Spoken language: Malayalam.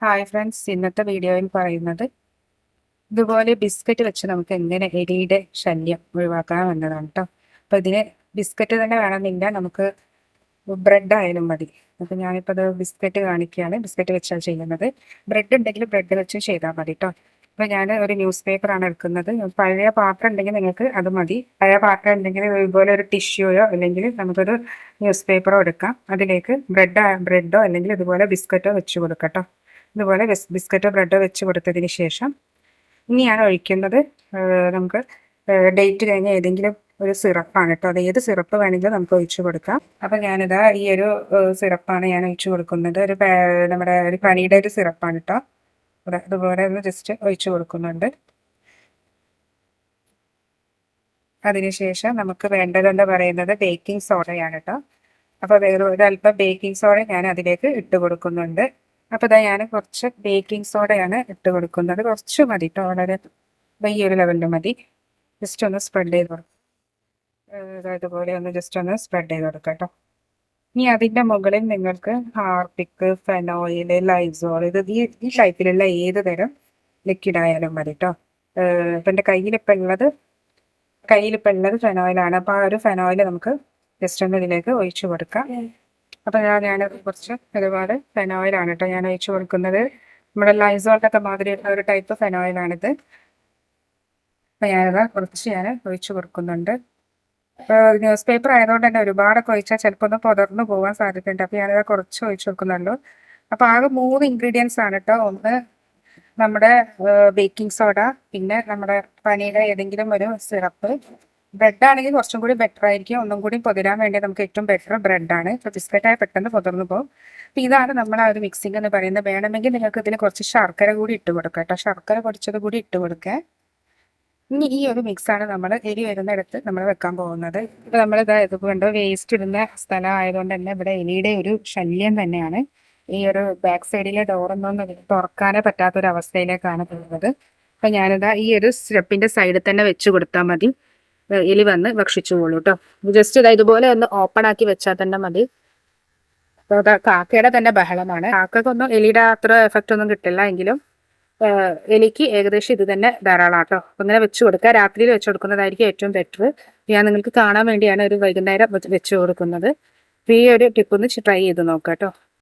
ഹായ് ഫ്രണ്ട്സ്, ഇന്നത്തെ വീഡിയോയിൽ പറയുന്നത് ഇതുപോലെ ബിസ്ക്കറ്റ് വെച്ച് നമുക്ക് എങ്ങനെ എലിയുടെ ശല്യം ഒഴിവാക്കാം എന്നതാണ് കേട്ടോ. അപ്പോൾ ഇതിന് ബിസ്ക്കറ്റ് തന്നെ വേണമെന്നില്ല, നമുക്ക് ബ്രെഡ് ആയാലും മതി. അപ്പോൾ ഞാനിപ്പോൾ അത് ബിസ്ക്കറ്റ് കാണിക്കുകയാണ്. ബിസ്ക്കറ്റ് വെച്ചാണ് ചെയ്യുന്നത്. ബ്രെഡ് ഉണ്ടെങ്കിൽ ബ്രെഡ് വെച്ച് ചെയ്താൽ മതി കേട്ടോ. അപ്പോൾ ഞാൻ ഒരു ന്യൂസ് പേപ്പറാണ് എടുക്കുന്നത്. പഴയ പാത്രം ഉണ്ടെങ്കിൽ നിങ്ങൾക്ക് അത് മതി. പഴയ പാത്രം ഉണ്ടെങ്കിൽ ഇതുപോലെ ഒരു ടിഷ്യൂയോ അല്ലെങ്കിൽ നമുക്കൊരു ന്യൂസ് പേപ്പറോ എടുക്കാം. അതിലേക്ക് ബ്രെഡോ അല്ലെങ്കിൽ ഇതുപോലെ ബിസ്ക്കറ്റോ വെച്ച് കൊടുക്കാം കേട്ടോ. ഇതുപോലെ ബിസ്ക്കറ്റോ ബ്രെഡോ വെച്ച് കൊടുത്തതിന് ശേഷം ഇനി ഞാൻ ഒഴിക്കുന്നത് നമുക്ക് ഡേറ്റ് കഴിഞ്ഞ ഏതെങ്കിലും ഒരു സിറപ്പാണ് കേട്ടോ. അത് ഏത് സിറപ്പ് വേണമെങ്കിലും നമുക്ക് ഒഴിച്ചു കൊടുക്കാം. അപ്പം ഞാനിതാ ഈ ഒരു സിറപ്പാണ് ഞാൻ ഒഴിച്ചു കൊടുക്കുന്നത്. നമ്മുടെ ഒരു പനിയുടെ ഒരു സിറപ്പാണ് കേട്ടോ. അതുപോലെ ഒന്ന് ജസ്റ്റ് ഒഴിച്ചു കൊടുക്കുന്നുണ്ട്. അതിനുശേഷം നമുക്ക് വേണ്ടതെന്ന് പറയുന്നത് ബേക്കിംഗ് സോഡയാണ് കേട്ടോ. അപ്പോൾ ഒരല്പം ബേക്കിംഗ് സോഡ ഞാൻ അതിലേക്ക് ഇട്ട് കൊടുക്കുന്നുണ്ട്. അപ്പോൾ ഇതാ ഞാൻ കുറച്ച് ബേക്കിംഗ് സോഡയാണ് ഇട്ട് കൊടുക്കുന്നത്. കുറച്ച് മതി കേട്ടോ, വളരെ ഈ ഒരു ലെവലിൽ മതി. ജസ്റ്റ് ഒന്ന് സ്പ്രെഡ് ചെയ്ത് കൊടുക്കും. ഇതുപോലെ ഒന്ന് ജസ്റ്റ് ഒന്ന് സ്പ്രെഡ് ചെയ്ത് കൊടുക്കാം കേട്ടോ. ഇനി അതിൻ്റെ മുകളിൽ നിങ്ങൾക്ക് ഹാർപ്പിക്ക്, ഫെനോയിൽ, ലൈസോൾ, ഇത് ഈ ടൈപ്പിലുള്ള ഏത് തരം ലിക്വിഡ് ആയാലും മതി കേട്ടോ. ഇപ്പം എൻ്റെ കയ്യിലിപ്പോൾ ഉള്ളത് ഫെനോയിലാണ്. അപ്പോൾ ആ ഒരു ഫെനോയിൽ നമുക്ക് ജസ്റ്റ് ഒന്ന് ഇതിലേക്ക് ഒഴിച്ചു കൊടുക്കാം. അപ്പോൾ ഞാൻ കുറച്ച് ഒരുപാട് ഫെനോയിലാണ് കേട്ടോ ഞാൻ ഒഴിച്ചു കൊടുക്കുന്നത്. നമ്മുടെ ലൈസോളിൻ്റെ മാതിരിയുള്ള ഒരു ടൈപ്പ് ഫെനോയിലാണിത്. അപ്പോൾ കുറച്ച് ഞാൻ ഒഴിച്ചു കൊടുക്കുന്നുണ്ട്. ന്യൂസ് പേപ്പർ ആയതുകൊണ്ട് തന്നെ ഒരുപാടൊക്കെ ഒഴിച്ചാൽ ചിലപ്പോൾ ഒന്ന് പുതർന്നു പോകാൻ സാധ്യതയുണ്ട്. അപ്പോൾ ഞാനിത് കുറച്ച് ഒഴിച്ചു കൊടുക്കുന്നുള്ളൂ. അപ്പോൾ ആകെ 3 ഇൻഗ്രീഡിയൻസ് ആണ് കേട്ടോ. ഒന്ന് നമ്മുടെ ബേക്കിംഗ് സോഡ, പിന്നെ നമ്മുടെ പനിയുടെ ഏതെങ്കിലും ഒരു സിറപ്പ്. ബ്രെഡ് ആണെങ്കിൽ കുറച്ചും കൂടി ബെറ്റർ ആയിരിക്കും. ഒന്നും കൂടി പൊതിരാൻ വേണ്ടി നമുക്ക് ഏറ്റവും ബെറ്റർ ബ്രെഡാണ്. ഇപ്പോൾ ബിസ്ക്കറ്റായി പെട്ടെന്ന് പൊതിർന്നു പോകും. അപ്പോൾ ഇതാണ് നമ്മൾ ആ ഒരു മിക്സിംഗ് എന്ന് പറയുന്നത്. വേണമെങ്കിൽ നിങ്ങൾക്ക് ഇതിൽ കുറച്ച് ശർക്കര കൂടി ഇട്ട് കൊടുക്കാം കേട്ടോ. ശർക്കര പൊടിച്ചത് കൂടി ഇട്ട് കൊടുക്കുക. ഇനി ഈ ഒരു മിക്സാണ് നമ്മൾ എലി വരുന്നിടത്ത് നമ്മൾ വെക്കാൻ പോകുന്നത്. ഇപ്പോൾ നമ്മളിത് ഇതുകൊണ്ട് വേസ്റ്റ് ഇടുന്ന സ്ഥലം ആയതുകൊണ്ട് തന്നെ ഇവിടെ എലിയുടെ ഒരു ശല്യം തന്നെയാണ്. ഈ ഒരു ബാക്ക് സൈഡിലെ ഡോറൊന്നും തുറക്കാനേ പറ്റാത്തൊരവസ്ഥയിലേക്കാണ് പോകുന്നത്. അപ്പം ഞാനിതാ ഈ ഒരു സ്റ്റെപ്പിൻ്റെ സൈഡിൽ തന്നെ വെച്ച് കൊടുത്താൽ മതി. എലി വന്ന് ഭക്ഷിച്ചുകൊള്ളൂ കേട്ടോ. ജസ്റ്റ് ഇതുപോലെ ഒന്ന് ഓപ്പൺ ആക്കി വെച്ചാൽ തന്നെ മതി. അപ്പോൾ കാക്കയുടെ തന്നെ ബഹളമാണ്. കാക്കക്കൊന്നും എലിയുടെ അത്ര എഫക്റ്റ് ഒന്നും കിട്ടില്ല, എങ്കിലും എലിക്ക് ഏകദേശം ഇത് തന്നെ ധാരാളം കേട്ടോ. അപ്പം ഇങ്ങനെ വെച്ച് കൊടുക്കുക. രാത്രിയിൽ വെച്ച് കൊടുക്കുന്നതായിരിക്കും ഏറ്റവും ബെറ്റർ. ഞാൻ നിങ്ങൾക്ക് കാണാൻ വേണ്ടിയാണ് ഒരു വൈകുന്നേരം വെച്ച് കൊടുക്കുന്നത്. ഈ ഒരു ടിപ്പ് ഒന്ന് ട്രൈ ചെയ്ത് നോക്കാം കേട്ടോ.